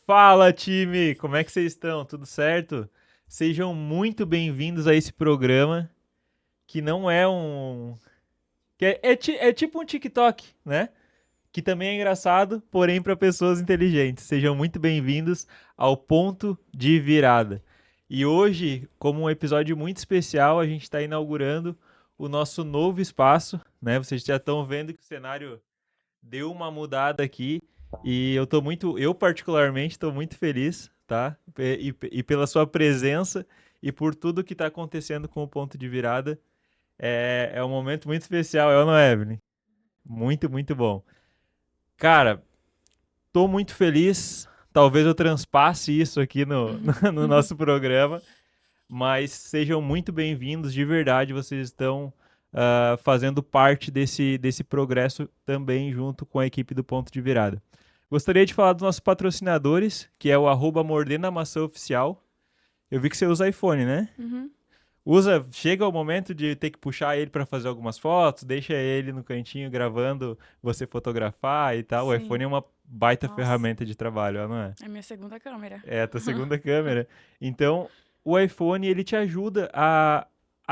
Fala, time! Como é que vocês estão? Tudo certo? Sejam muito bem-vindos a esse programa que não é um. É tipo um TikTok, né? Que também é engraçado, porém para pessoas inteligentes. Sejam muito bem-vindos ao Ponto de Virada. E hoje, como um episódio muito especial, a gente está inaugurando o nosso novo espaço, né? Vocês já estão vendo que o cenário deu uma mudada aqui e eu particularmente estou muito feliz, tá? E pela sua presença e por tudo que está acontecendo com o ponto de virada. É um momento muito especial, é ou não é, Evelyn? Muito, muito bom. Cara, tô muito feliz. Talvez eu transpasse isso aqui no nosso programa, mas sejam muito bem-vindos, de verdade, vocês estão fazendo parte desse progresso também junto com a equipe do Ponto de Virada. Gostaria de falar dos nossos patrocinadores, que é o Mordendo a Maçã Oficial. Eu vi que você usa iPhone, né? Uhum. Chega o momento de ter que puxar ele para fazer algumas fotos, deixa ele no cantinho gravando, você fotografar e tal. O iPhone Sim. é uma baita Nossa, ferramenta de trabalho, não é? é minha segunda câmera. É a tua segunda câmera. Então, o iPhone, ele te ajuda a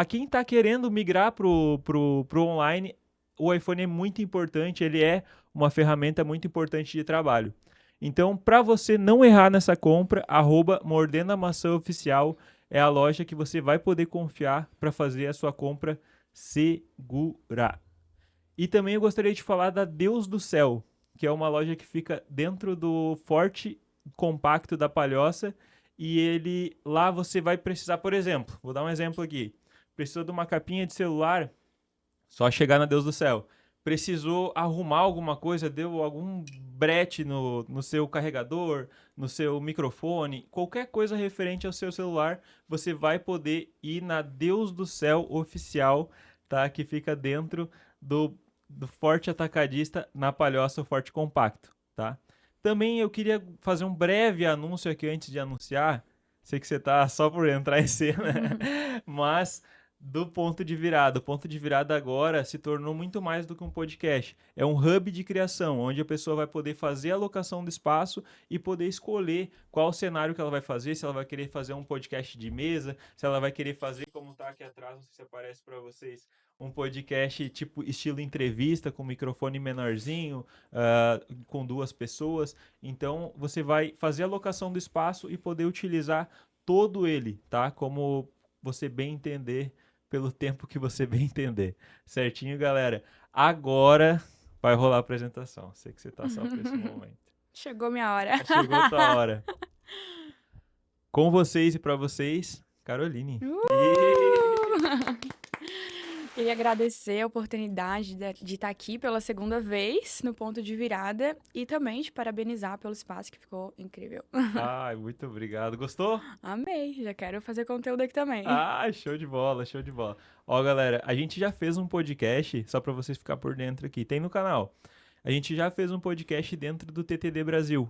quem está querendo migrar pro online, o iPhone é muito importante, ele é uma ferramenta muito importante de trabalho. Então, para você não errar nessa compra, Mordendo a Maçã Oficial é a loja que você vai poder confiar para fazer a sua compra segura. E também eu gostaria de falar da Deus do Céu, que é uma loja que fica dentro do Forte Compacto da Palhoça. E ele lá você vai precisar, por exemplo, vou dar um exemplo aqui. Precisou de uma capinha de celular, só chegar na Deus do Céu. Precisou arrumar alguma coisa, deu algum brete no seu carregador, no seu microfone, qualquer coisa referente ao seu celular, você vai poder ir na Deus do Céu oficial, tá? Que fica dentro do Forte Atacadista na Palhoça Forte Compacto, tá? Também eu queria fazer um breve anúncio aqui antes de anunciar. Sei que você tá só por entrar em cena, mas do ponto de virada. O ponto de virada agora se tornou muito mais do que um podcast. É um hub de criação, onde a pessoa vai poder fazer a alocação do espaço e poder escolher qual o cenário que ela vai fazer, se ela vai querer fazer um podcast de mesa, se ela vai querer fazer, como tá aqui atrás, não sei se aparece para vocês, um podcast tipo estilo entrevista, com microfone menorzinho, com duas pessoas. Então, você vai fazer a alocação do espaço e poder utilizar todo ele, tá? Como você bem entender, pelo tempo que você bem entender. Certinho, galera? Agora vai rolar a apresentação. Sei que você tá só por esse momento. Chegou minha hora. Chegou tua hora. Com vocês e para vocês, Caroline. Queria agradecer a oportunidade de estar aqui pela segunda vez no ponto de virada e também te parabenizar pelo espaço que ficou incrível. Ai, muito obrigado. Gostou? Amei, já quero fazer conteúdo aqui também. Ah, show de bola, show de bola. Ó, galera, a gente já fez um podcast, só para vocês ficar por dentro aqui, tem no canal. A gente já fez um podcast dentro do TTD Brasil,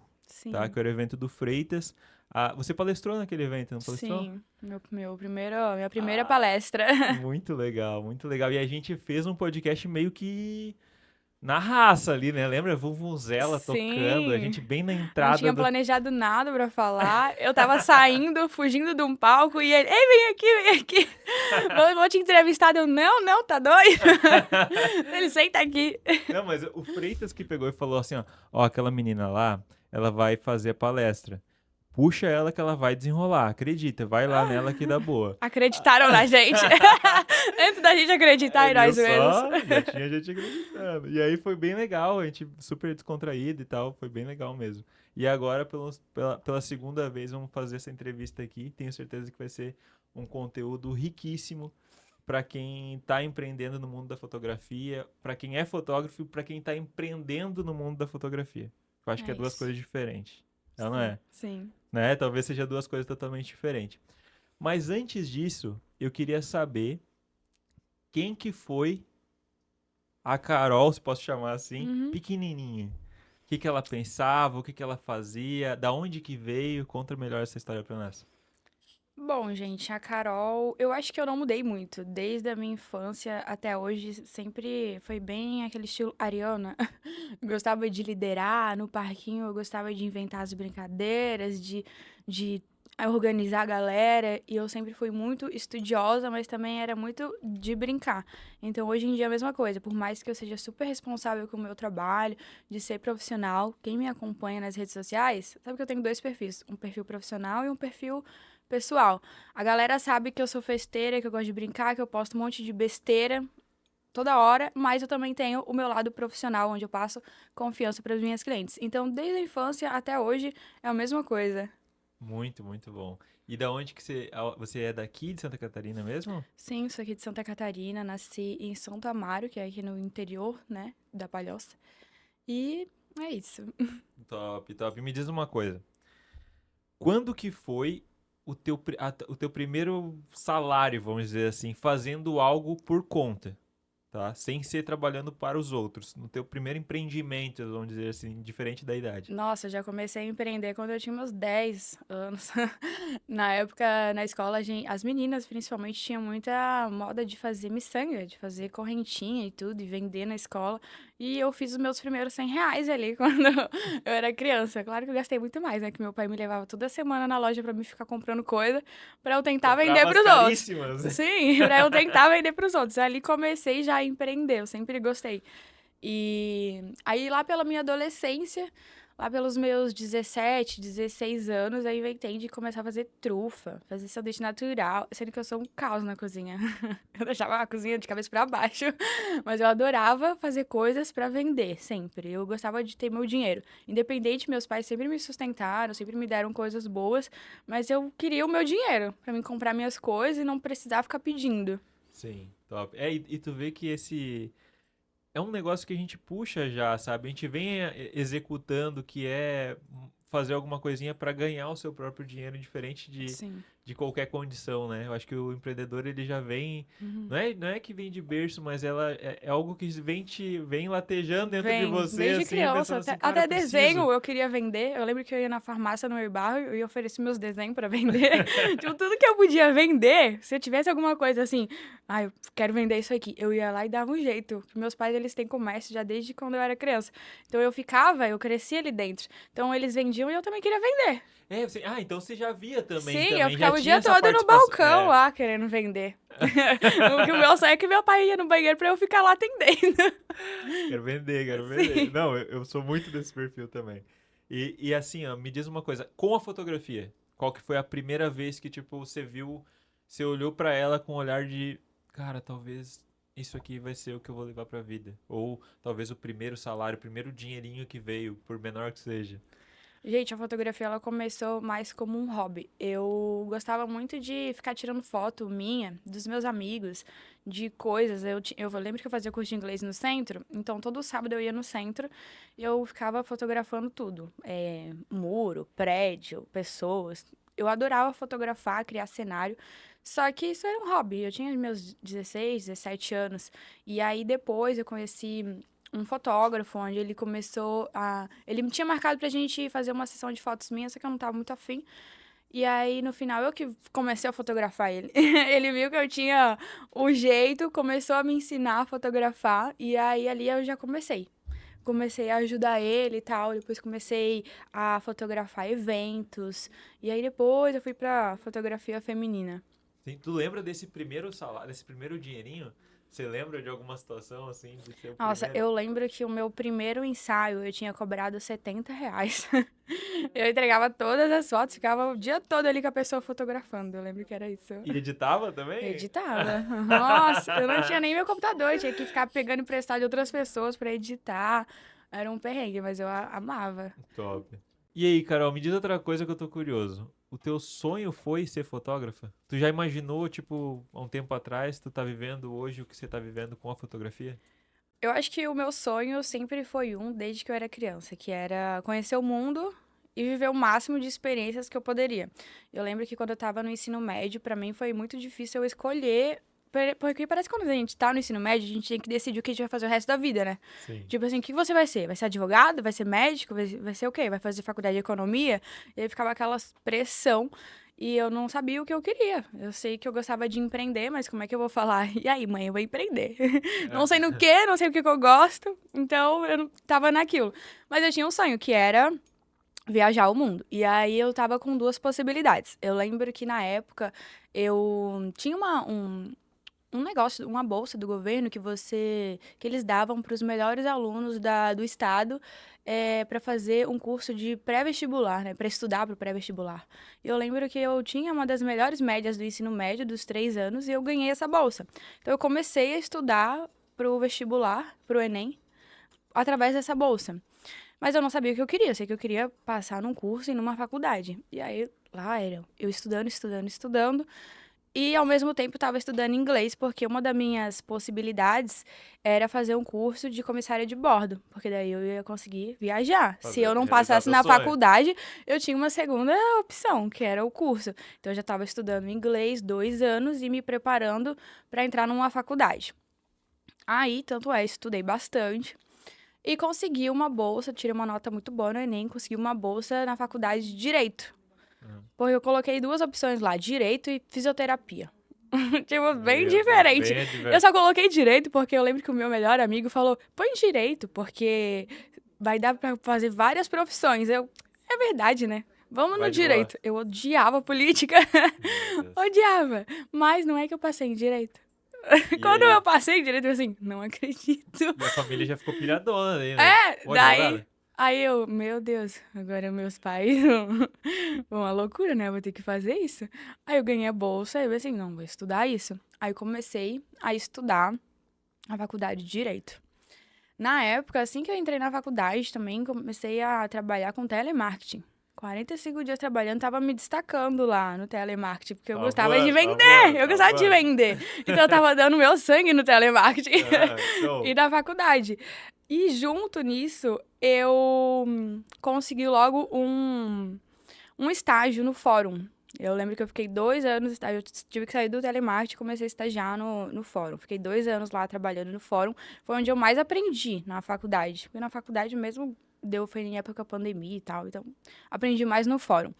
tá? Sim, Que era o evento do Freitas. Ah, você palestrou naquele evento, não palestrou? sim, minha primeira Ah, palestra. muito legal, muito legal. E a gente fez um podcast meio que na raça ali, né? Lembra? Vuvuzela tocando, a Sim. gente bem na Não entrada tinha do. planejado nada pra falar. Eu tava saindo, fugindo de um palco e ele, ei, vem aqui. Vou te entrevistar. Eu, não, tá doido? Ele, senta aqui. Não, mas o Freitas que pegou e falou assim, ó, aquela menina lá, ela vai fazer a palestra. Puxa ela que ela vai desenrolar, acredita, vai lá nela que dá boa. Acreditaram na gente. Antes da gente acreditar em Viu nós mesmos. só? Já tinha gente acreditando. E aí foi bem legal, a gente super descontraído e tal, foi bem legal mesmo. E agora, pela segunda vez, vamos fazer essa entrevista aqui. Tenho certeza que vai ser um conteúdo riquíssimo para quem está empreendendo no mundo da fotografia, para quem é fotógrafo e para quem está empreendendo no mundo da fotografia. Eu acho que É é duas isso. coisas diferentes. Ela não Sim, é? sim. Né? Talvez seja duas coisas totalmente diferentes. Mas antes disso, eu queria saber quem que foi a Carol, se posso chamar assim, Uhum. pequenininha. O que que ela pensava, o que que ela fazia, da onde que veio? Conta melhor essa história para nós. Bom, gente, a Carol, eu acho que eu não mudei muito. Desde a minha infância até hoje, sempre foi bem aquele estilo Ariana. Gostava de liderar no parquinho, eu gostava de inventar as brincadeiras, de organizar a galera. E eu sempre fui muito estudiosa, mas também era muito de brincar. Então, hoje em dia é a mesma coisa. Por mais que eu seja super responsável com o meu trabalho, de ser profissional, quem me acompanha nas redes sociais, sabe que eu tenho dois perfis: um perfil profissional e um perfil pessoal. A galera sabe que eu sou festeira, que eu gosto de brincar, que eu posto um monte de besteira toda hora, mas eu também tenho o meu lado profissional, onde eu passo confiança para as minhas clientes. Então, desde a infância até hoje, é a mesma coisa. Muito, muito bom. E da onde que você é daqui de Santa Catarina mesmo? Sim, sou aqui de Santa Catarina, nasci em Santo Amaro, que é aqui no interior, né, da Palhoça. E é isso. Top, top. Me diz uma coisa. Quando que foi o teu primeiro salário, vamos dizer assim, fazendo algo por conta, tá? Sem ser trabalhando para os outros. No teu primeiro empreendimento, vamos dizer assim, diferente da idade. Nossa, eu já comecei a empreender quando eu tinha meus 10 anos. Na época, na escola, as meninas, principalmente, tinham muita moda de fazer miçanga, de fazer correntinha e tudo, e vender na escola. E eu fiz os meus primeiros R$ 100 ali quando eu era criança. Claro que eu gastei muito mais, né? Que meu pai me levava toda semana na loja pra me ficar comprando coisa, pra eu tentar vender Comprava as pros outros. caríssimas. Sim, pra eu tentar vender pros outros. Ali comecei já a empreender, eu sempre gostei. E aí, lá pela minha adolescência, lá pelos meus 17, 16 anos, eu inventei de começar a fazer trufa, fazer sanduíche natural, sendo que eu sou um caos na cozinha. Eu deixava a cozinha de cabeça pra baixo, mas eu adorava fazer coisas pra vender, sempre. Eu gostava de ter meu dinheiro. Independente, meus pais sempre me sustentaram, sempre me deram coisas boas, mas eu queria o meu dinheiro pra me comprar minhas coisas e não precisar ficar pedindo. Sim, top. E tu vê que esse é um negócio que a gente puxa já, sabe? A gente vem executando que é fazer alguma coisinha para ganhar o seu próprio dinheiro, diferente Sim. de qualquer condição, né? Eu acho que o empreendedor ele já vem, Uhum. não é que vem de berço, mas é algo que vem latejando dentro de Vem, você, desde assim, criança, pensando até, assim, cara, eu até preciso. desenho eu queria vender. Eu lembro que eu ia na farmácia no meu bairro e oferecia meus desenhos pra vender. Tipo, tudo que eu podia vender, se eu tivesse alguma coisa assim, eu quero vender isso aqui, eu ia lá e dava um jeito. Porque meus pais, eles têm comércio já desde quando eu era criança. Então eu crescia ali dentro. Então eles vendiam e eu também queria vender. Então você já via Sim, eu também, já ficava o tinha dia essa todo no participação. balcão lá querendo vender. O meu sonho é que meu pai ia no banheiro pra eu ficar lá atendendo. Quero vender, quero vender. Sim. Não, eu sou muito desse perfil também. E assim, ó, me diz uma coisa, com a fotografia, qual que foi a primeira vez que, tipo, você olhou pra ela com um olhar de, cara, talvez isso aqui vai ser o que eu vou levar pra vida. Ou talvez o primeiro salário, o primeiro dinheirinho que veio, por menor que seja. Gente, a fotografia ela começou mais como um hobby. Eu gostava muito de ficar tirando foto minha, dos meus amigos, de coisas. Eu lembro que eu fazia curso de inglês no centro, então todo sábado eu ia no centro e eu ficava fotografando tudo. Muro, prédio, pessoas. Eu adorava fotografar, criar cenário. Só que isso era um hobby. Eu tinha meus 16, 17 anos. E aí depois eu conheci um fotógrafo, onde ele começou a. Ele me tinha marcado pra gente fazer uma sessão de fotos minhas, só que eu não tava muito afim. E aí, no final, eu que comecei a fotografar ele. Ele viu que eu tinha o jeito, começou a me ensinar a fotografar, e aí ali eu já comecei. Comecei a ajudar ele e tal, depois comecei a fotografar eventos, e aí depois eu fui pra fotografia feminina. Sim, tu lembra desse primeiro salário, desse primeiro dinheirinho? Você lembra de alguma situação, assim, de ser o Nossa, primeiro? eu lembro que o meu primeiro ensaio eu tinha cobrado R$ 70. Eu entregava todas as fotos, ficava o dia todo ali com a pessoa fotografando. Eu lembro que era isso. E editava Eu também? editava. Nossa, eu não tinha nem meu computador, eu tinha que ficar pegando emprestado de outras pessoas pra editar. Era um perrengue, mas eu amava. Top. E aí, Carol, me diz outra coisa que eu tô curioso. O teu sonho foi ser fotógrafa? Tu já imaginou, tipo, há um tempo atrás, tu tá vivendo hoje o que você tá vivendo com a fotografia? Eu acho que o meu sonho sempre foi desde que eu era criança, que era conhecer o mundo e viver o máximo de experiências que eu poderia. Eu lembro que quando eu estava no ensino médio, para mim foi muito difícil eu escolher, porque parece que quando a gente tá no ensino médio, a gente tem que decidir o que a gente vai fazer o resto da vida, né? Sim. Tipo assim, o que você vai ser? Vai ser advogado? Vai ser médico? Vai ser o quê? Vai fazer faculdade de economia? E aí ficava aquela pressão. E eu não sabia o que eu queria. Eu sei que eu gostava de empreender, mas como é que eu vou falar? E aí, mãe, eu vou empreender. Não sei no quê, não sei o que eu gosto. Então, eu não tava naquilo. Mas eu tinha um sonho, que era viajar o mundo. E aí eu tava com duas possibilidades. Eu lembro que na época eu tinha um negócio, uma bolsa do governo que eles davam para os melhores alunos do estado para fazer um curso de pré-vestibular, né, para estudar para o pré-vestibular. E eu lembro que eu tinha uma das melhores médias do ensino médio dos 3 anos e eu ganhei essa bolsa. Então eu comecei a estudar para o vestibular, para o Enem, através dessa bolsa. Mas eu não sabia o que eu queria. Eu sei que eu queria passar num curso e numa faculdade. E aí, lá era eu estudando, estudando, estudando. E, ao mesmo tempo, estava estudando inglês, porque uma das minhas possibilidades era fazer um curso de comissária de bordo. Porque daí eu ia conseguir viajar. Se eu não Realizar passasse teu na sonho. faculdade, eu tinha uma segunda opção, que era o curso. Então, eu já estava estudando inglês 2 anos e me preparando para entrar numa faculdade. Aí, tanto é, estudei bastante. E consegui uma bolsa, tirei uma nota muito boa no Enem, consegui uma bolsa na faculdade de Direito. Porque eu coloquei duas opções lá, Direito e Fisioterapia. Tipo, bem Meu Deus, diferente. bem Eu adverso. só coloquei Direito porque eu lembro que o meu melhor amigo falou, põe Direito, porque vai dar pra fazer várias profissões. É verdade, né? Vamos no Vai de boa. Direito. Eu odiava política, Meu Deus. odiava. Mas não é que eu passei em Direito. E Quando eu aí? passei em Direito, eu assim, não acredito. E a família já ficou pilhadona aí, né? É, Ô, daí. advogada? Aí eu, meu Deus, agora meus pais vão. Uma loucura, né? Eu vou ter que fazer isso. Aí eu ganhei a bolsa e eu assim, não, vou estudar isso. Aí comecei a estudar a faculdade de Direito. Na época, assim que eu entrei na faculdade, também comecei a trabalhar com telemarketing. 45 dias trabalhando, tava me destacando lá no telemarketing, porque eu Tá gostava de voando, tá vender, voando, eu tá gostava de voando. vender. Então eu tava dando meu sangue no telemarketing Ah, e show. na faculdade. E junto nisso, eu consegui logo um estágio no fórum. Eu lembro que eu fiquei 2 anos, eu tive que sair do telemarketing e comecei a estagiar no fórum. Fiquei 2 anos lá trabalhando no fórum. Foi onde eu mais aprendi na faculdade. Porque na faculdade mesmo foi em época pandemia e tal. Então, aprendi mais no fórum.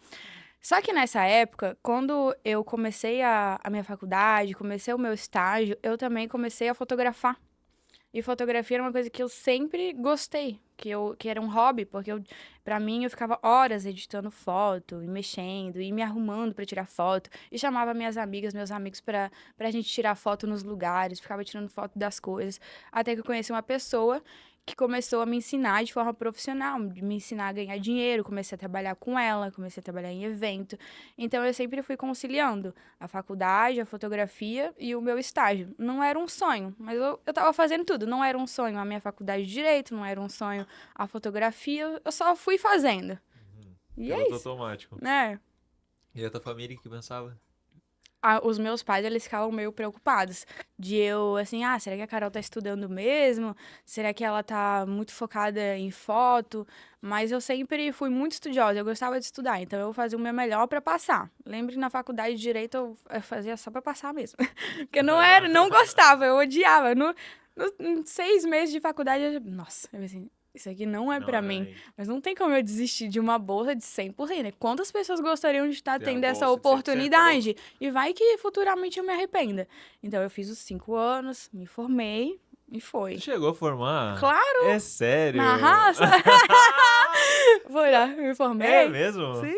Só que nessa época, quando eu comecei a minha faculdade, comecei o meu estágio, eu também comecei a fotografar. E fotografia era uma coisa que eu sempre gostei, que era um hobby, porque pra mim eu ficava horas editando foto, e mexendo, e me arrumando pra tirar foto, e chamava minhas amigas, meus amigos pra gente tirar foto nos lugares, ficava tirando foto das coisas, até que eu conheci uma pessoa que começou a me ensinar de forma profissional, me ensinar a ganhar dinheiro, comecei a trabalhar com ela, comecei a trabalhar em evento. Então eu sempre fui conciliando a faculdade, a fotografia e o meu estágio. Não era um sonho, mas eu tava fazendo tudo. Não era um sonho a minha faculdade de Direito, não era um sonho a fotografia, eu só fui fazendo. E é Piloto isso, automático. né? E a tua família que pensava? Os meus pais, eles ficavam meio preocupados de eu, assim, será que a Carol tá estudando mesmo? Será que ela tá muito focada em foto? Mas eu sempre fui muito estudiosa, eu gostava de estudar, então eu fazia o meu melhor pra passar. Lembro que na faculdade de Direito eu fazia só pra passar mesmo. Porque não gostava, eu odiava. Em 6 meses de faculdade, nossa, eu assim, isso aqui não é Não pra é pra mim. mim. Mas não tem como eu desistir de uma bolsa de 100%, né? Quantas pessoas gostariam de estar Tem a tendo essa bolsa de 100%, tá louco? oportunidade? E vai que futuramente eu me arrependa. Então eu fiz os 5 anos, me formei e Tu foi. chegou a formar? Claro, É na sério? raça. Foi lá, me É formei. mesmo? Sim.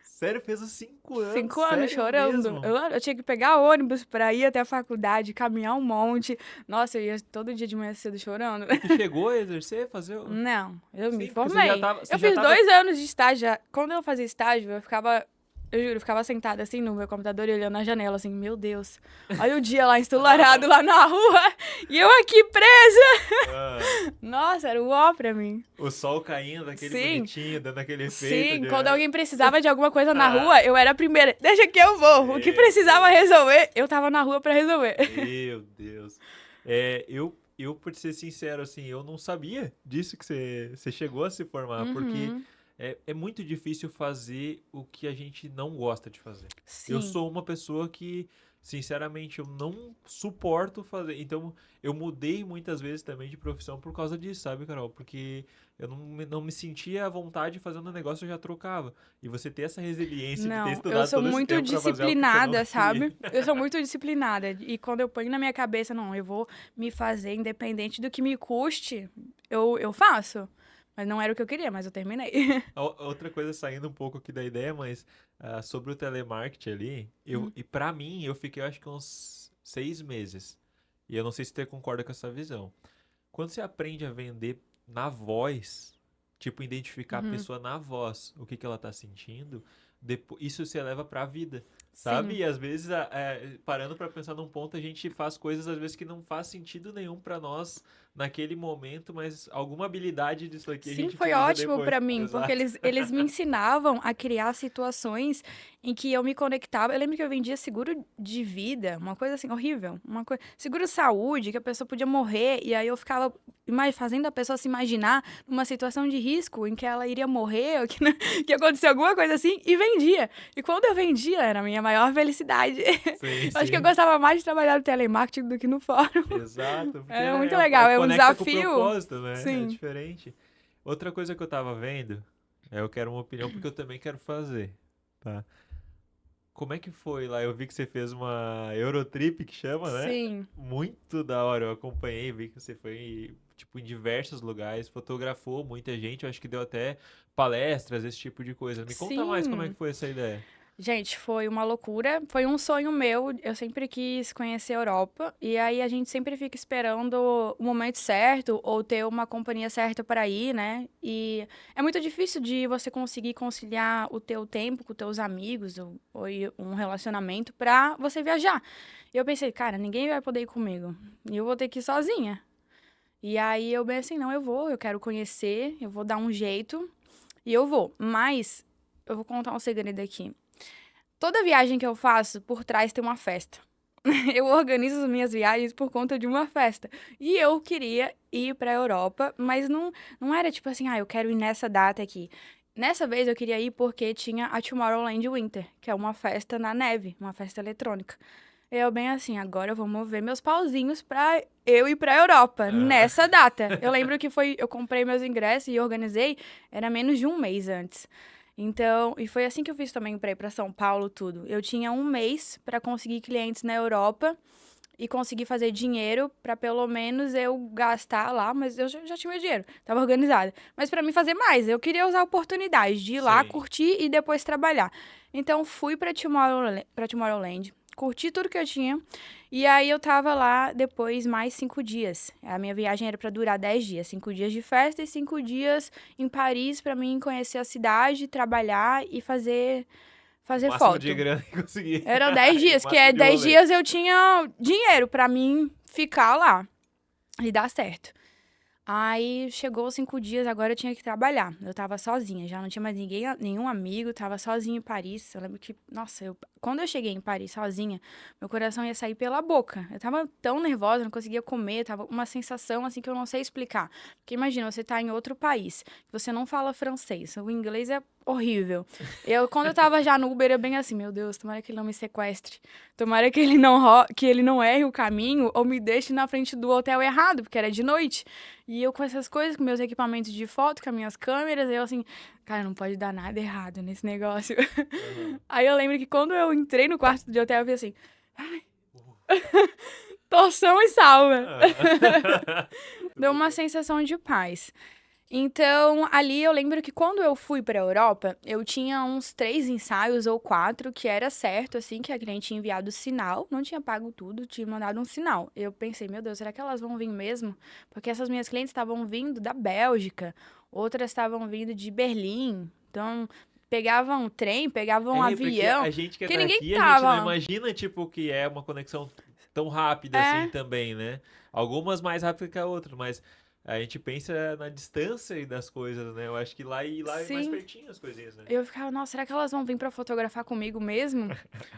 Sério, fez os 5 anos? 5 anos Sério chorando. mesmo? Eu tinha que pegar ônibus pra ir até a faculdade, caminhar um monte. Nossa, eu ia todo dia de manhã cedo chorando. E tu chegou a exercer, fazer o... Não, eu me Sim, porque você já formei. tava... Você Eu já fiz tava... 2 anos de estágio. Quando eu fazia estágio, eu ficava. Eu juro, eu ficava sentada assim no meu computador e olhando na janela, assim, meu Deus. Olha o dia lá ensolarado lá na rua e eu aqui presa. Ah, Nossa, era o ó pra mim. o sol caindo, daquele Sim, bonitinho, dando aquele efeito sim. de... Quando alguém precisava de alguma coisa na Ah, rua, eu era a primeira. Deixa que eu vou. O que meu precisava Deus. resolver, eu tava na rua pra resolver. Meu Deus. Eu, por ser sincero, assim, eu não sabia disso que você chegou a se formar, porque Uhum. é muito difícil fazer o que a gente não gosta de fazer. Eu Sim. sou uma pessoa que sinceramente, eu não suporto fazer. Então, eu mudei muitas vezes também de profissão por causa disso, sabe, Carol? Porque eu não me sentia à vontade fazendo um negócio, eu já trocava. E você ter essa resiliência de ter Não, eu estudado sou todo esse muito tempo pra fazer algo que você não disciplinada, queria. sabe? Eu sou muito disciplinada. E quando eu ponho na minha cabeça, não, eu vou me fazer independente do que me custe, eu faço. Mas não era o que eu queria, mas eu terminei. Outra coisa, saindo um pouco aqui da ideia, mas sobre o telemarketing ali, Hum, e para mim, eu fiquei, eu acho que uns 6 meses. E eu não sei se você concorda com essa visão. Quando você aprende a vender na voz, tipo, identificar a uhum, pessoa na voz, o que que ela tá sentindo, isso você leva pra vida, sabe? sim. E às vezes, parando pra pensar num ponto, a gente faz coisas às vezes que não faz sentido nenhum pra nós naquele momento, mas alguma habilidade disso aqui a Sim, gente foi utiliza ótimo pra depois. mim, porque Exato. eles me ensinavam a criar situações em que eu me conectava. Eu lembro que eu vendia seguro de vida, uma coisa assim horrível, uma coisa, seguro saúde, que a pessoa podia morrer e aí eu ficava fazendo a pessoa se imaginar numa situação de risco em que ela iria morrer ou que, que aconteceu alguma coisa assim e vendia. E quando eu vendia era a minha maior felicidade. Sim, Eu acho que eu sim. gostava mais de trabalhar no telemarketing do que no fórum. Exato, porque Era muito é legal, é um conecta com o desafio. propósito, né? É Sim. diferente. Outra coisa que eu tava vendo, eu quero uma opinião porque eu também quero fazer, tá? Como é que foi lá? Eu vi que você fez uma Eurotrip que chama, né? Sim. Muito da hora, eu acompanhei, vi que você foi tipo em diversos lugares, fotografou muita gente, eu acho que deu até palestras, esse tipo de coisa. Me conta mais como é que Sim. foi essa ideia. Gente, foi uma loucura. Foi um sonho meu. Eu sempre quis conhecer a Europa. E aí a gente sempre fica esperando o momento certo ou ter uma companhia certa para ir, né? E é muito difícil de você conseguir conciliar o teu tempo com os teus amigos ou um relacionamento para você viajar. E eu pensei, cara, ninguém vai poder ir comigo. E eu vou ter que ir sozinha. E aí eu bem assim, não, eu vou, eu quero conhecer, eu vou dar um jeito e eu vou. Mas eu vou contar um segredo aqui. Toda viagem que eu faço, por trás tem uma festa. Eu organizo as minhas viagens por conta de uma festa. E eu queria ir para a Europa, mas não era tipo assim, eu quero ir nessa data aqui. Nessa vez eu queria ir porque tinha a Tomorrowland Winter, que é uma festa na neve, uma festa eletrônica. Eu bem assim, agora eu vou mover meus pauzinhos pra eu ir pra Europa, Ah. nessa data. Eu lembro que eu comprei meus ingressos e organizei, era menos de um mês antes. Então, e foi assim que eu fiz também pra ir pra São Paulo, tudo. Eu tinha um mês pra conseguir clientes na Europa e conseguir fazer dinheiro pra pelo menos eu gastar lá, mas eu já tinha meu dinheiro, tava organizada. Mas pra mim fazer mais, eu queria usar a oportunidade de ir lá, Sim. curtir e depois trabalhar. Então, fui pra Tomorrowland, curti tudo que eu tinha. E aí eu tava lá depois mais 5 dias. A minha viagem era pra durar 10 dias. 5 dias de festa e 5 dias em Paris pra mim conhecer a cidade, trabalhar e O fazer máximo de foto. grana que conseguir. Eram 10 E o dias, que máximo é de 10 rolê. dias eu tinha dinheiro pra mim ficar lá e dar certo. Aí chegou os 5 dias, agora eu tinha que trabalhar. Eu tava sozinha, já não tinha mais ninguém, nenhum amigo, tava sozinha em Paris. Eu lembro que, nossa, quando eu cheguei em Paris sozinha, meu coração ia sair pela boca. Eu tava tão nervosa, não conseguia comer, tava uma sensação assim que eu não sei explicar. Porque imagina, você tá em outro país, você não fala francês, o inglês é horrível. Quando eu tava já no Uber, eu bem assim, meu Deus, tomara que ele não me sequestre. Tomara que ele não erre o caminho ou me deixe na frente do hotel errado, porque era de noite. E eu com essas coisas, com meus equipamentos de foto, com as minhas câmeras, eu assim, cara, não pode dar nada errado nesse negócio. Aham. Aí eu lembro que quando eu entrei no quarto de hotel, eu vi assim, Uh. torção e salva. Ah. Deu Muito uma bom. sensação de paz. Então, ali eu lembro que quando eu fui pra Europa, eu tinha uns 3 ensaios ou 4 que era certo, assim, que a cliente tinha enviado sinal, não tinha pago tudo, tinha mandado um sinal. Eu pensei, meu Deus, será que elas vão vir mesmo? Porque essas minhas clientes estavam vindo da Bélgica, outras estavam vindo de Berlim, então pegavam um trem, pegavam um Porque avião, a gente que é porque ninguém daqui, a gente não tava. imagina, tipo, que é uma conexão tão rápida assim É, também, né? Algumas mais rápidas que a outra, mas a gente pensa na distância e das coisas, né? Eu acho que lá é mais sim. pertinho as coisinhas, né? Eu ficava, nossa, será que elas vão vir pra fotografar comigo mesmo?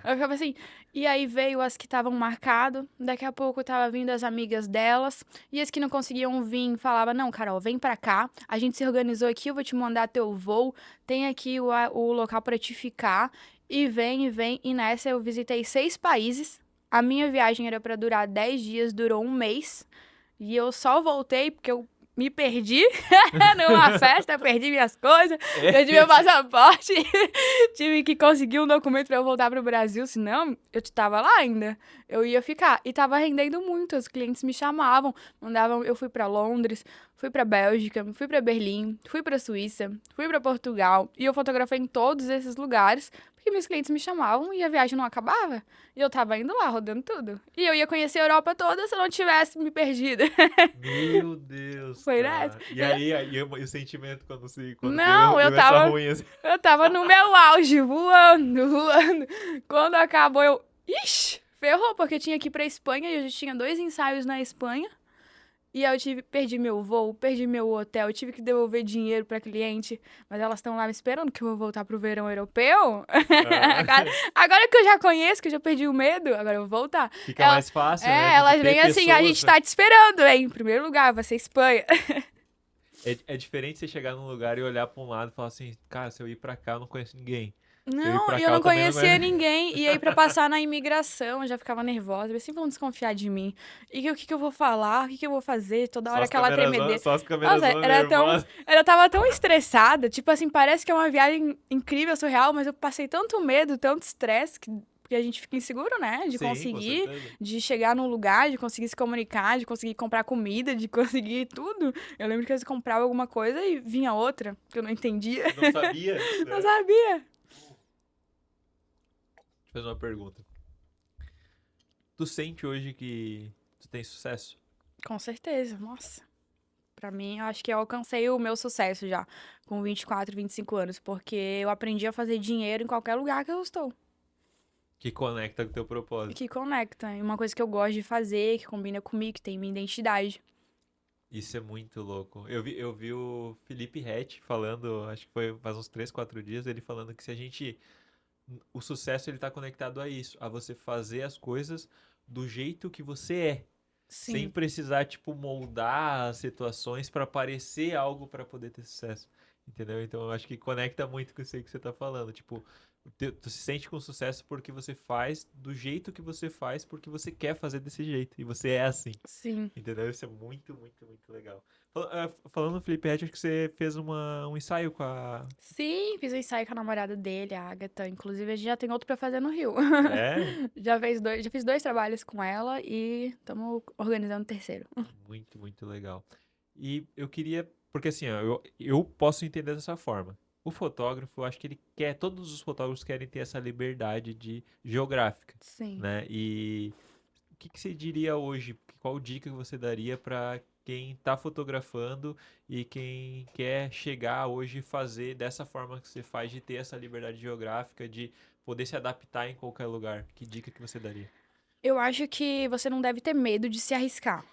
Eu ficava assim, e aí veio as que estavam marcado, daqui a pouco tava vindo as amigas delas, e as que não conseguiam vir falava, não, Carol, vem pra cá, a gente se organizou aqui, eu vou te mandar teu voo, tem aqui o local pra te ficar, e vem, e nessa eu visitei 6 países, A minha viagem era pra durar 10 dias, durou um mês. E eu só voltei porque eu me perdi numa festa, perdi minhas coisas, perdi meu passaporte. Tive que conseguir um documento pra eu voltar pro Brasil, senão eu tava lá ainda. Eu ia ficar. E tava rendendo muito, os clientes me chamavam, mandavam, eu fui pra Londres, fui pra Bélgica, fui pra Berlim, fui pra Suíça, fui pra Portugal, e eu fotografei em todos esses lugares, porque meus clientes me chamavam e a viagem não acabava. E eu tava indo lá, rodando tudo. E eu ia conhecer a Europa toda se eu não tivesse me perdido. Meu Deus, Foi nessa. cara. E o sentimento quando Não, deu essa ruim, assim. eu tava no meu auge, voando, voando. Quando acabou, eu, ixi, ferrou, porque eu tinha que ir pra Espanha e eu já tinha 2 ensaios na Espanha. E aí perdi meu voo, perdi meu hotel, eu tive que devolver dinheiro pra cliente, mas elas estão lá me esperando que eu vou voltar pro verão europeu. Ah, Agora que eu já conheço, que eu já perdi o medo, agora eu vou voltar. fica mais fácil, né? Tipo, Elas ter vêm assim, a pessoas, gente tá te esperando, hein? Em primeiro lugar, vai ser Espanha. É diferente você chegar num lugar e olhar pra um lado e falar assim, cara, se eu ir pra cá, eu não conheço ninguém. Se eu ir Não, pra e cá, eu não também não conhecia conheço. ninguém. E aí, pra passar na imigração, eu já ficava nervosa. Eu sempre vão desconfiar de mim. E o que que eu vou falar? O que que eu vou fazer? Toda hora aquela tremedeira. Só as câmeras Nossa, nervosas. eu tava tão estressada. Tipo assim, parece que é uma viagem incrível, surreal, mas eu passei tanto medo, tanto estresse, porque a gente fica inseguro, né? De Sim, com conseguir, certeza. de chegar num lugar, de conseguir se comunicar, de conseguir comprar comida, de conseguir tudo. Eu lembro que eu comprava alguma coisa e vinha outra, que eu não entendia. Não sabia, Não né? sabia. Deixa eu fazer uma pergunta. Tu sente hoje que tu tem sucesso? Com certeza, nossa. Pra mim, eu acho que eu alcancei o meu sucesso já, com 24, 25 anos, porque eu aprendi a fazer dinheiro em qualquer lugar que eu estou. Que conecta com o teu E propósito. que conecta. É uma coisa que eu gosto de fazer, que combina comigo, que tem minha identidade. Isso é muito louco. Eu vi o Felipe Rett falando, acho que foi faz uns 3, 4 dias, ele falando que se a gente. O sucesso ele tá conectado a isso, a você fazer as coisas do jeito que você é. Sem Sim, precisar, tipo, moldar as situações pra parecer algo pra poder ter sucesso. Entendeu? Então eu acho que conecta muito com isso aí que você tá falando. Tipo, tu se sente com sucesso porque você faz do jeito que você faz, porque você quer fazer desse jeito. E você é assim. sim. Entendeu? Isso é muito, muito, muito legal. Falando no Felipe Ret, acho que você fez um ensaio com a. Sim, fiz um ensaio com a namorada dele, a Agatha. Inclusive, a gente já tem outro pra fazer no Rio. É? Já fiz 2 trabalhos com ela e estamos organizando o terceiro. Muito, muito legal. E eu queria. Porque assim, ó, eu posso entender dessa forma. O fotógrafo, eu acho que ele quer. Todos os fotógrafos querem ter essa liberdade de geográfica, Sim. né? E o que você diria hoje? Qual dica que você daria para quem está fotografando e quem quer chegar hoje e fazer dessa forma que você faz, de ter essa liberdade geográfica, de poder se adaptar em qualquer lugar? Que dica que você daria? Eu acho que você não deve ter medo de se arriscar.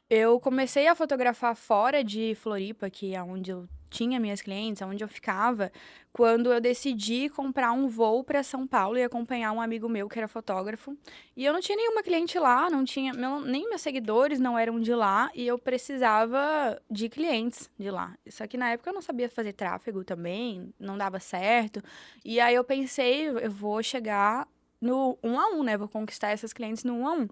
Eu comecei a fotografar fora de Floripa, que é onde eu tinha minhas clientes, onde eu ficava, quando eu decidi comprar um voo para São Paulo e acompanhar um amigo meu que era fotógrafo. E eu não tinha nenhuma cliente lá, não tinha, nem meus seguidores não eram de lá, e eu precisava de clientes de lá. Só que na época eu não sabia fazer tráfego também, não dava certo. E aí eu pensei, eu vou chegar no 1 a 1, né? Vou conquistar essas clientes no 1 a 1.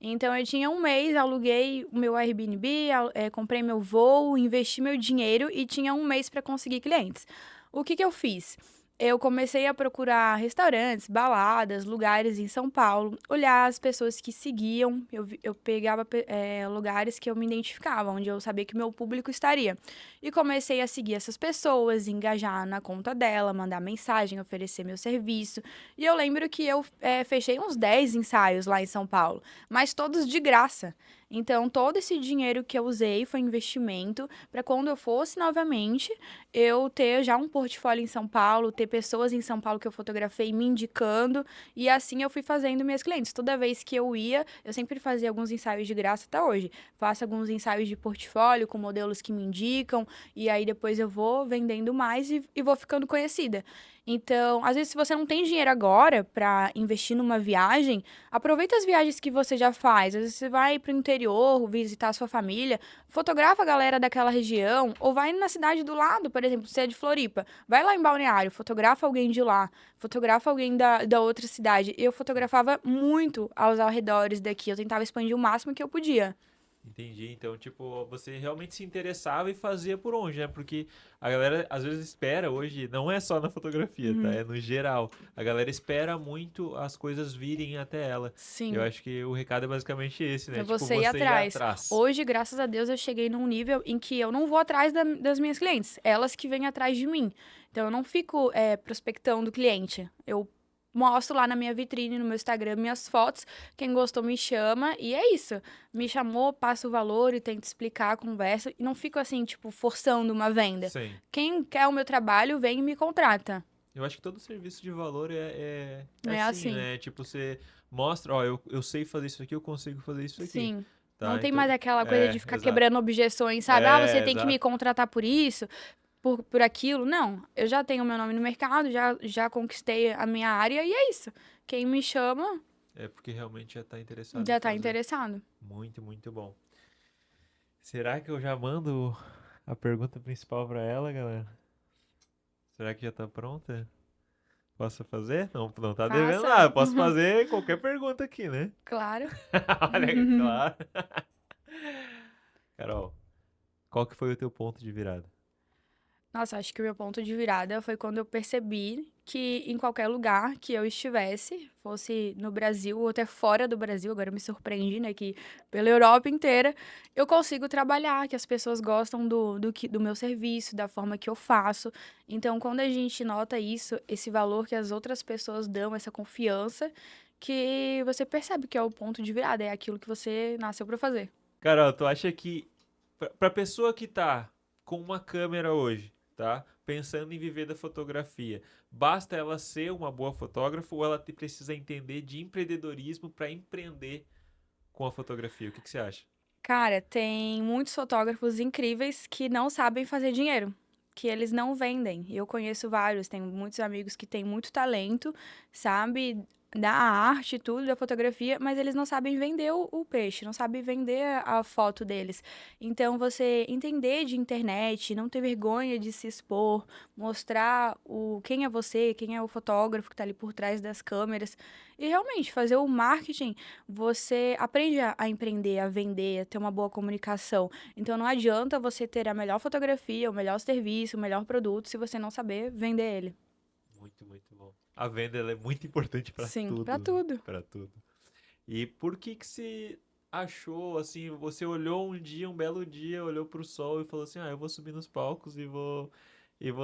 Então, eu tinha um mês, aluguei o meu Airbnb, comprei meu voo, investi meu dinheiro e tinha um mês para conseguir clientes. O que que eu fiz? Eu comecei a procurar restaurantes, baladas, lugares em São Paulo, olhar as pessoas que seguiam, eu pegava lugares que eu me identificava, onde eu sabia que meu público estaria. E comecei a seguir essas pessoas, engajar na conta dela, mandar mensagem, oferecer meu serviço. E eu lembro que eu fechei uns 10 ensaios lá em São Paulo, mas todos de graça. Então, todo esse dinheiro que eu usei foi investimento para quando eu fosse novamente, eu ter já um portfólio em São Paulo, ter pessoas em São Paulo que eu fotografei me indicando, e assim eu fui fazendo minhas clientes. Toda vez que eu ia, eu sempre fazia alguns ensaios de graça até hoje. Faço alguns ensaios de portfólio com modelos que me indicam, e aí depois eu vou vendendo mais e vou ficando conhecida. Então, às vezes, se você não tem dinheiro agora para investir numa viagem, aproveita as viagens que você já faz. Às vezes você vai para o interior visitar a sua família, fotografa a galera daquela região, ou vai na cidade do lado, por exemplo, você é de Floripa, vai lá em Balneário, fotografa alguém de lá, fotografa alguém da outra cidade. Eu fotografava muito aos arredores daqui, eu tentava expandir o máximo que eu podia. Entendi. Então, tipo, você realmente se interessava e fazia por onde, né? Porque a galera às vezes espera hoje, não é só na fotografia, tá? Uhum. É no geral. A galera espera muito as coisas virem até ela. Eu Sim. acho que o recado é basicamente esse, É né? Tipo, você ir você ir atrás. atrás. Hoje, graças a Deus, eu cheguei num nível em que eu não vou atrás das minhas clientes, elas que vêm atrás de mim. Então, eu não fico prospectando o cliente. Eu mostro lá na minha vitrine, no meu Instagram, minhas fotos. Quem gostou me chama e é isso. Me chamou, passa o valor e tento explicar, conversa. E não fico assim, tipo, forçando uma venda. Sim. Quem quer o meu trabalho, vem e me contrata. Eu acho que todo serviço de valor é É assim, assim. né? Tipo, você mostra, ó, eu sei fazer isso aqui, eu consigo fazer isso aqui. Sim. Não Tá? tem Então, mais aquela coisa de ficar exato. quebrando objeções, sabe? Ah, você É, tem que me exato. contratar por isso, por aquilo. Não, eu já tenho meu nome no mercado, já conquistei a minha área e é isso. Quem me chama É porque realmente já tá interessado em já tá fazer. interessado. Muito, muito bom. Será que eu já mando a pergunta principal pra ela, galera? Será que já tá pronta? Posso fazer? Não, não tá devendo Faça. nada. Posso fazer qualquer pergunta aqui, né? Claro. Olha, claro. Carol, qual que foi o teu ponto de virada? Nossa, acho que o meu ponto de virada foi quando eu percebi que em qualquer lugar que eu estivesse, fosse no Brasil ou até fora do Brasil, agora eu me surpreendi, né, que pela Europa inteira, eu consigo trabalhar, que as pessoas gostam do meu serviço, da forma que eu faço. Então, quando a gente nota isso, esse valor que as outras pessoas dão, essa confiança, que você percebe que é o ponto de virada, é aquilo que você nasceu pra fazer. Carol, tu acha que pra pessoa que tá com uma câmera hoje, tá? Pensando em viver da fotografia, basta ela ser uma boa fotógrafa ou ela precisa entender de empreendedorismo para empreender com a fotografia? O que que você acha? Cara, tem muitos fotógrafos incríveis que não sabem fazer dinheiro, que eles não vendem. Eu conheço vários, tenho muitos amigos que têm muito talento, sabe, da arte e tudo, da fotografia, mas eles não sabem vender o peixe, não sabem vender a foto deles. Então, você entender de internet, não ter vergonha de se expor, mostrar quem é você, quem é o fotógrafo que está ali por trás das câmeras, e realmente fazer o marketing você aprende a empreender, a vender, a ter uma boa comunicação. Então não adianta você ter a melhor fotografia, o melhor serviço, o melhor produto se você não saber vender ele. Muito, muito bom. A venda ela é muito importante para Sim, pra tudo, tudo. para tudo. E por que que você achou assim, você olhou um dia, um belo dia, olhou pro sol e falou assim: "Ah, eu vou subir nos palcos e vou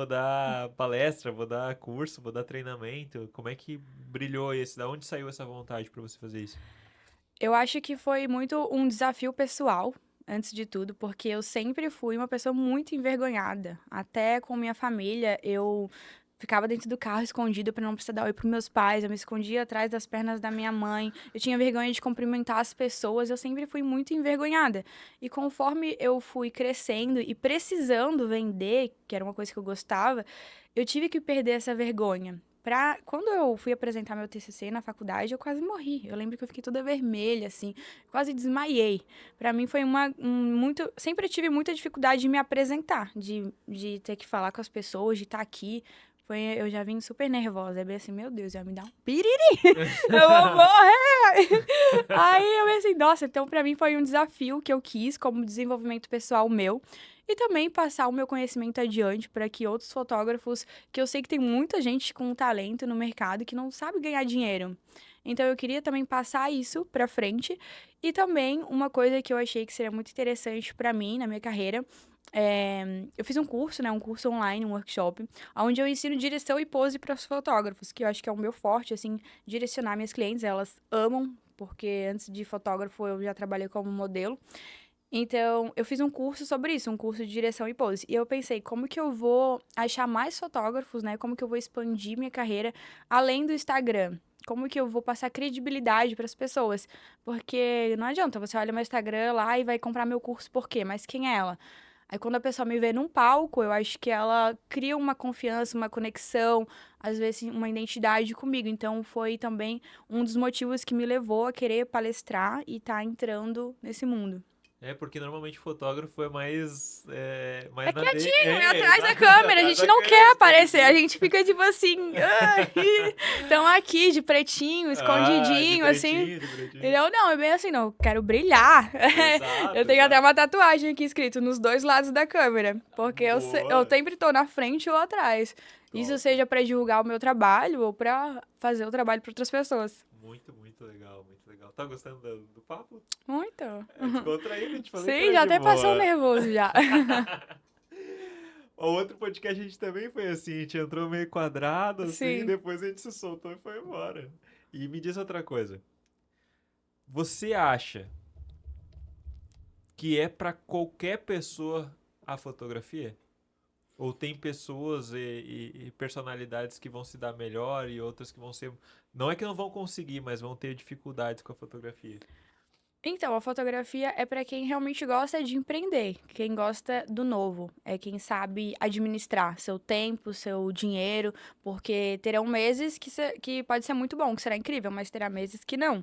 dar palestra, vou dar curso, vou dar treinamento". Como é que brilhou esse? Da onde saiu essa vontade para você fazer isso? Eu acho que foi muito um desafio pessoal, antes de tudo, porque eu sempre fui uma pessoa muito envergonhada. Até com minha família, eu ficava dentro do carro escondida para não precisar dar oi para meus pais, eu me escondia atrás das pernas da minha mãe. Eu tinha vergonha de cumprimentar as pessoas, eu sempre fui muito envergonhada. E conforme eu fui crescendo e precisando vender, que era uma coisa que eu gostava, eu tive que perder essa vergonha. Quando eu fui apresentar meu TCC na faculdade, eu quase morri. Eu lembro que eu fiquei toda vermelha, assim, quase desmaiei. Pra mim foi muito. Sempre tive muita dificuldade de me apresentar, de ter que falar com as pessoas, de estar aqui. Eu já vim super nervosa. É bem assim, meu Deus, vai me dar um piriri. Eu vou morrer! Aí eu pensei, nossa, então pra mim foi um desafio que eu quis como desenvolvimento pessoal meu. E também passar o meu conhecimento adiante para que outros fotógrafos, que eu sei que tem muita gente com talento no mercado que não sabe ganhar dinheiro. Então eu queria também passar isso para frente. E também uma coisa que eu achei que seria muito interessante para mim na minha carreira. Eu fiz um curso, né, um curso online, um workshop, onde eu ensino direção e pose para os fotógrafos, que eu acho que é o meu forte, assim, direcionar minhas clientes, elas amam, porque antes de fotógrafo eu já trabalhei como modelo. Então, eu fiz um curso sobre isso, um curso de direção e pose. E eu pensei, como que eu vou achar mais fotógrafos, né? Como que eu vou expandir minha carreira além do Instagram? Como que eu vou passar credibilidade para as pessoas? Porque não adianta, você olha meu Instagram lá e vai comprar meu curso por quê? Mas quem é ela? Aí quando a pessoa me vê num palco, eu acho que ela cria uma confiança, uma conexão. às vezes, uma identidade comigo. Então, foi também um dos motivos que me levou a querer palestrar e estar entrando nesse mundo. Porque normalmente fotógrafo é mais É na dele. quietinho, é atrás da Exato, câmera, a atrás gente da não quer câmera, aparecer, a escondidinho. gente fica tipo assim, estão aqui de pretinho, De escondidinho, assim. pretinho, de pretinho. Eu não, é bem assim, não, eu quero brilhar. Eu Exato, tenho até exato. uma tatuagem aqui escrito nos dois lados da câmera, porque eu Boa. sempre tô na frente ou atrás. Isso Top. seja pra divulgar o meu trabalho ou pra fazer o trabalho pra outras pessoas. Muito, muito legal, muito legal. Tá gostando do papo? Muito. É descontraído, a gente falei que Sim, era já de até passou boa. nervoso já. O outro podcast a gente também foi assim, a gente entrou meio quadrado assim, e Sim. depois a gente se soltou e foi embora. E me diz outra coisa. Você acha que é pra qualquer pessoa a fotografia? Ou tem pessoas e personalidades que vão se dar melhor e outras que vão ser. Não é que não vão conseguir, mas vão ter dificuldades com a fotografia. Então, a fotografia é para quem realmente gosta de empreender, quem gosta do novo, é quem sabe administrar seu tempo, seu dinheiro, porque terão meses que pode ser muito bom, que será incrível, mas terá meses que não.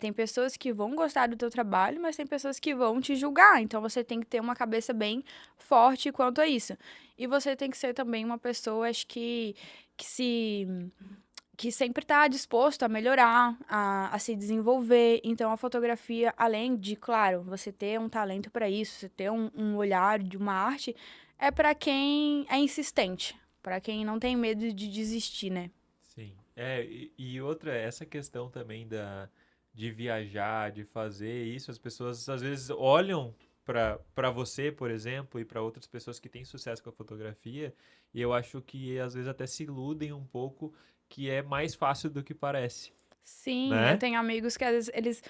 Tem pessoas que vão gostar do teu trabalho, mas tem pessoas que vão te julgar, então você tem que ter uma cabeça bem forte quanto a isso. E você tem que ser também uma pessoa, acho que se que sempre está disposto a melhorar, a se desenvolver. Então, a fotografia, além de, claro, você ter um talento para isso, você ter um olhar de uma arte, é para quem é insistente, para quem não tem medo de desistir, né? Sim. E outra, essa questão também de viajar, de fazer isso, as pessoas às vezes olham para você, por exemplo, e para outras pessoas que têm sucesso com a fotografia, e eu acho que às vezes até se iludem um pouco que é mais fácil do que parece, Sim, eu né? tenho amigos que às vezes eles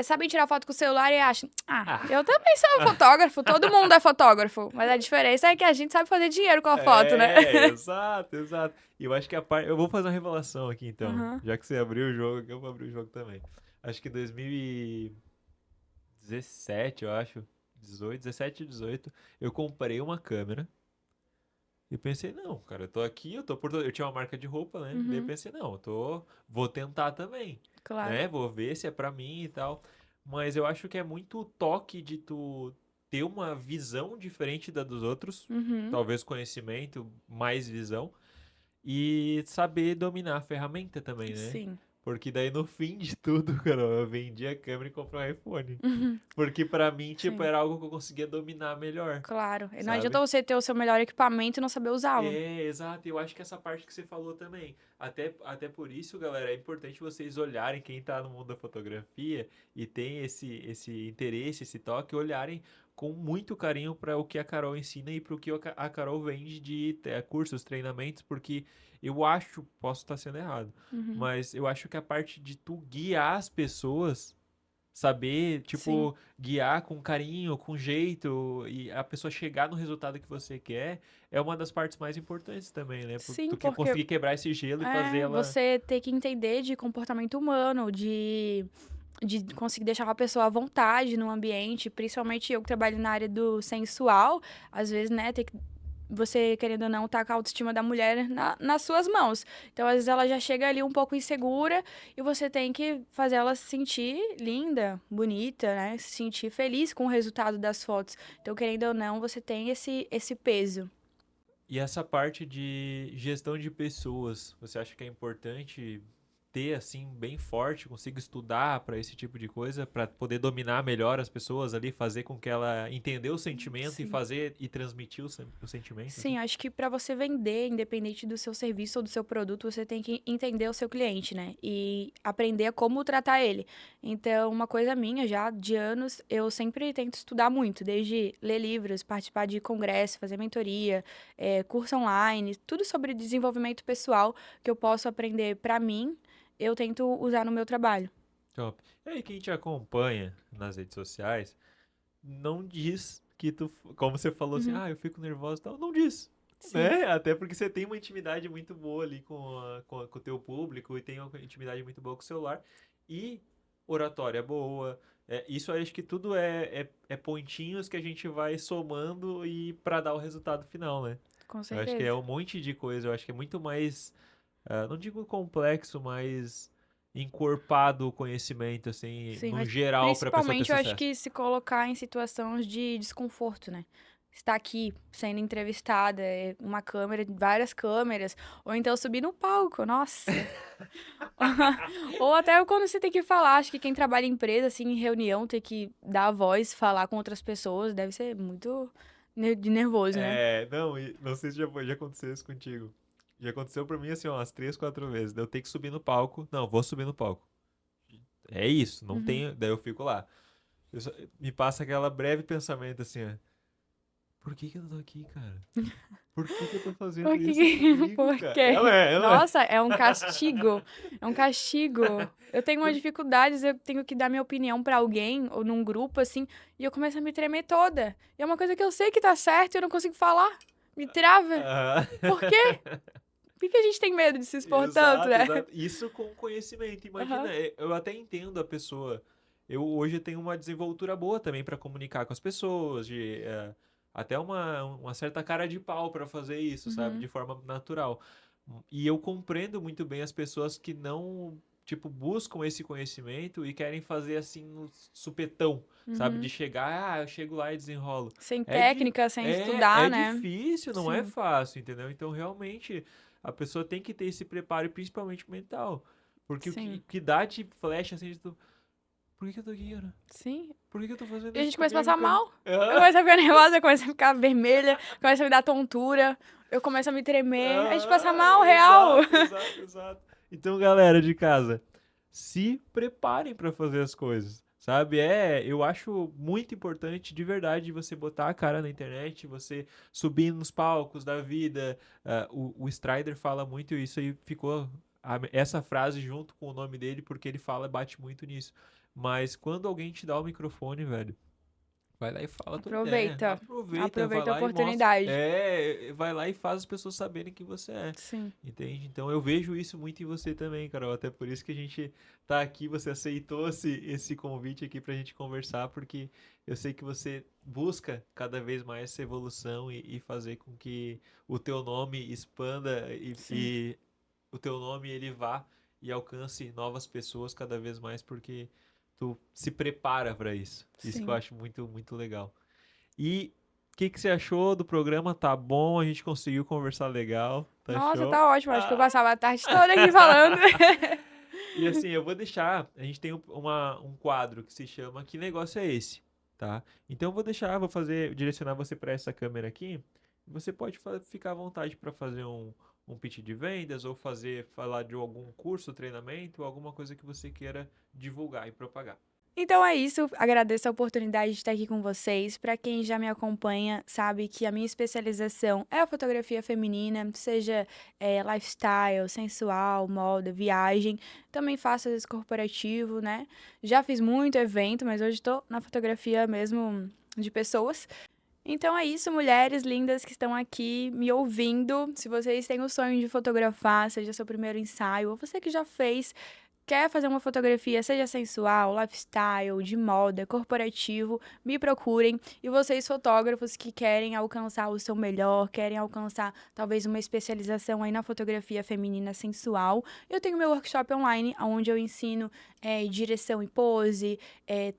sabem tirar foto com o celular e acham, Ah, eu também sou fotógrafo, todo mundo é fotógrafo. Mas a diferença é que a gente sabe fazer dinheiro com a foto, né? exato, exato. E eu acho que a parte. Eu vou fazer uma revelação aqui então. Aham. Já que você abriu o jogo, eu vou abrir o jogo também. Acho que 2017, eu acho. 18, 17 e 18, eu comprei uma câmera e pensei, não, cara, eu tô aqui, eu tinha uma marca de roupa, né? Daí eu Uhum, pensei, não, vou tentar também, claro. né? Vou ver se é pra mim e tal. Mas eu acho que é muito o toque de tu ter uma visão diferente da dos outros, Uhum, talvez conhecimento, mais visão e saber dominar a ferramenta também, né? sim. Porque daí no fim de tudo, cara, eu vendi a câmera e comprei um iPhone. Uhum, Porque pra mim, tipo, sim. era algo que eu conseguia dominar melhor, Claro. Não adianta sabe? você ter o seu melhor equipamento e não saber usá-lo. Exato. Eu acho que essa parte que você falou também. Até por isso, galera, é importante vocês olharem quem tá no mundo da fotografia e tem esse interesse, esse toque, olharem com muito carinho para o que a Carol ensina e para o que a Carol vende de cursos, treinamentos, porque eu acho, posso estar sendo errado, Uhum, mas eu acho que a parte de tu guiar as pessoas, saber, sim. tipo, guiar com carinho, com jeito e a pessoa chegar no resultado que você quer, é uma das partes mais importantes também, né? Sim, Tu que porque conseguir quebrar esse gelo e fazer ela. você ter que entender de comportamento humano, de conseguir deixar uma pessoa à vontade no ambiente, principalmente eu que trabalho na área do sensual, às vezes, né, ter que você, querendo ou não, tá com a autoestima da mulher nas suas mãos. Então, às vezes, ela já chega ali um pouco insegura e você tem que fazer ela se sentir linda, bonita, né? Se sentir feliz com o resultado das fotos. Então, querendo ou não, você tem esse peso. E essa parte de gestão de pessoas, você acha que é importante ter assim bem forte, consiga estudar para esse tipo de coisa, para poder dominar melhor as pessoas ali, fazer com que ela entender o sentimento e Sim. fazer e transmitir o sentimento, assim? Sim, acho que para você vender, independente do seu serviço ou do seu produto, você tem que entender o seu cliente, né? E aprender a como tratar ele. Então, uma coisa minha já de anos, eu sempre tento estudar muito, desde ler livros, participar de congresso, fazer mentoria, curso online, tudo sobre desenvolvimento pessoal que eu posso aprender para mim, eu tento usar no meu trabalho. Top. E aí, quem te acompanha nas redes sociais, não diz que tu, como você falou assim, Uhum. eu fico nervoso e tal, não diz, Sim, né? Até porque você tem uma intimidade muito boa ali com o teu público e tem uma intimidade muito boa com o celular e oratória boa. Isso aí, acho que tudo é pontinhos que a gente vai somando e para dar o resultado final, né? com Eu acho que é certeza. um monte de coisa, eu acho que é muito mais não digo complexo, mas encorpado o conhecimento, assim, Sim, no mas geral, para a pessoa ter principalmente eu acho sucesso. que se colocar em situações de desconforto, né? Estar aqui sendo entrevistada, uma câmera, várias câmeras, ou então subir no palco, nossa. Ou até quando você tem que falar, acho que quem trabalha em empresa, assim, em reunião, tem que dar a voz, falar com outras pessoas, deve ser muito de nervoso, né? Não, não sei se já aconteceu isso contigo. Já aconteceu pra mim, assim, umas 3, 4 vezes. Daí eu tenho que subir no palco. Não, vou subir no palco. É isso, não Uhum. tenho. Daí eu fico lá. Me passa aquela breve pensamento assim, ó. Por que que eu tô aqui, cara? Por que que eu tô fazendo Por isso que? comigo, Por cara? quê? Ela é. Nossa, é um castigo. É um castigo. Eu tenho umas Por- dificuldades, eu tenho que dar minha opinião pra alguém ou num grupo assim, e eu começo a me tremer toda. E é uma coisa que eu sei que tá certo e eu não consigo falar. Me trava. Ah. Por quê? Por que a gente tem medo de se expor tanto, Exato, né? exato. Isso com conhecimento. Imagina, Aham. eu até entendo a pessoa. Eu hoje tenho uma desenvoltura boa também para comunicar com as pessoas, até uma certa cara de pau para fazer isso, sabe? Uhum. De forma natural. E eu compreendo muito bem as pessoas que não, tipo, buscam esse conhecimento e querem fazer assim no supetão, sabe? De Uhum. chegar, eu chego lá e desenrolo. Sem É, di técnica, sem é estudar, né? difícil, não é Sim. fácil, entendeu? Então, realmente, a pessoa tem que ter esse preparo, principalmente mental. Porque Sim. o que dá de flecha assim, de tu, por que que eu tô aqui, cara? Sim. Por que que eu tô fazendo E a isso gente começa a comigo, passar cara? mal. Eu Ah, começo a ficar nervosa, eu começo a ficar vermelha, começa a me dar tontura, eu começo a me tremer. A gente passa mal, real. exato, exato, exato. Então, galera de casa, se preparem para fazer as coisas, sabe? Eu acho muito importante de verdade você botar a cara na internet, você subir nos palcos da vida. O Strider fala muito isso aí, ficou essa frase junto com o nome dele porque ele fala, bate muito nisso. Mas quando alguém te dá o microfone, velho, vai lá e fala a tua ideia. Aproveita. Aproveita, vai Aproveita a lá e mostra. oportunidade. Vai lá e faz as pessoas saberem que você é. Sim. Entende? Então eu vejo isso muito em você também, Carol. Até por isso que a gente tá aqui. Você aceitou esse convite aqui pra gente conversar, porque eu sei que você busca cada vez mais essa evolução e fazer com que o teu nome expanda Sim. e o teu nome ele vá e alcance novas pessoas cada vez mais, porque tu se prepara para isso. Isso que eu Sim. acho muito, muito legal. E o que você achou do programa? Tá bom? A gente conseguiu conversar legal? Tá Nossa, show? tá ótimo. Acho que eu Ah! passava a tarde toda aqui falando. E assim, eu vou deixar. A gente tem um quadro que se chama Que Negócio é Esse? Tá? Então eu vou deixar, direcionar você para essa câmera aqui. Você pode ficar à vontade para fazer um pitch de vendas ou falar de algum curso, treinamento, ou alguma coisa que você queira divulgar e propagar. Então é isso, agradeço a oportunidade de estar aqui com vocês. Para quem já me acompanha, sabe que a minha especialização é a fotografia feminina, seja lifestyle, sensual, moda, viagem. Também faço às vezes corporativo, né? Já fiz muito evento, mas hoje estou na fotografia mesmo de pessoas. Então é isso, mulheres lindas que estão aqui me ouvindo. Se vocês têm o sonho de fotografar, seja seu primeiro ensaio, ou você que já fez, quer fazer uma fotografia, seja sensual, lifestyle, de moda, corporativo, me procurem. E vocês, fotógrafos que querem alcançar o seu melhor, querem alcançar talvez uma especialização aí na fotografia feminina sensual, eu tenho meu workshop online, onde eu ensino direção e pose,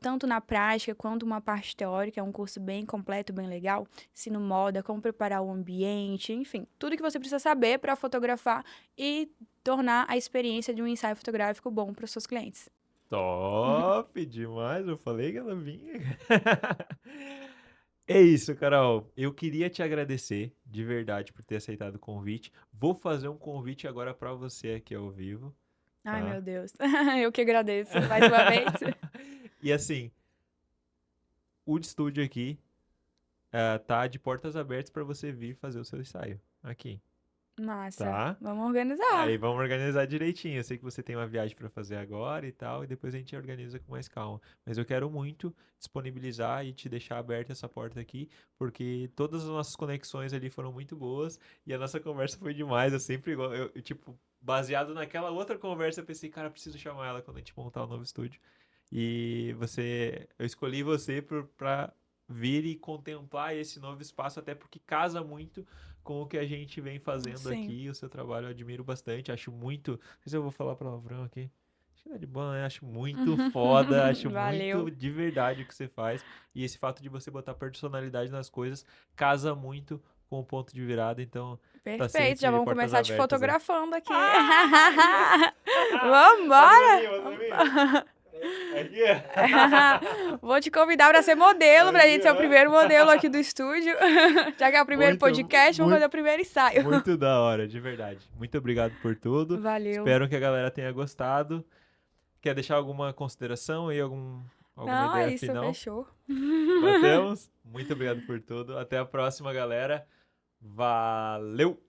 tanto na prática quanto uma parte teórica. É um curso bem completo, bem legal. Ensino moda, como preparar o ambiente, enfim, tudo que você precisa saber para fotografar e tornar a experiência de um ensaio fotográfico bom para os seus clientes. Top demais, eu falei que ela vinha. É isso, Carol. Eu queria te agradecer de verdade por ter aceitado o convite. Vou fazer um convite agora para você aqui ao vivo, Ai, tá? meu Deus. Eu que agradeço mais uma vez. E assim, o estúdio aqui tá de portas abertas para você vir fazer o seu ensaio aqui, Massa. tá? Vamos Aí organizar. vamos organizar direitinho. Eu sei que você tem uma viagem para fazer agora e tal, e depois a gente organiza com mais calma. Mas eu quero muito disponibilizar e te deixar aberta essa porta aqui, porque todas as nossas conexões ali foram muito boas e a nossa conversa foi demais. Eu sempre, tipo, baseado naquela outra conversa, eu pensei, cara, preciso chamar ela quando a gente montar o novo estúdio. Eu escolhi você para vir e contemplar esse novo espaço, até porque casa muito com o que a gente vem fazendo Sim. aqui. O seu trabalho eu admiro bastante, acho muito... Não sei se eu vou falar palavrão aqui. Acho que não é de bom, né? Acho muito foda, acho Valeu. muito de verdade o que você faz. E esse fato de você botar personalidade nas coisas casa muito com o ponto de virada, então tá Perfeito, já sempre vamos portas começar te abertas aí. fotografando aqui. Ah, Vambora! manda pra mim. Aqui, Vou te convidar para ser modelo, pra aqui, gente ser o ó. primeiro modelo aqui do estúdio. Já que é o primeiro podcast, vamos fazer Muito, o primeiro ensaio. muito da hora, de verdade. Muito obrigado por tudo. Valeu. Espero que a galera tenha gostado. Quer deixar alguma consideração aí, alguma Não, é ideia isso, final? fechou. Batemos? Muito obrigado por tudo. Até a próxima, galera. Valeu!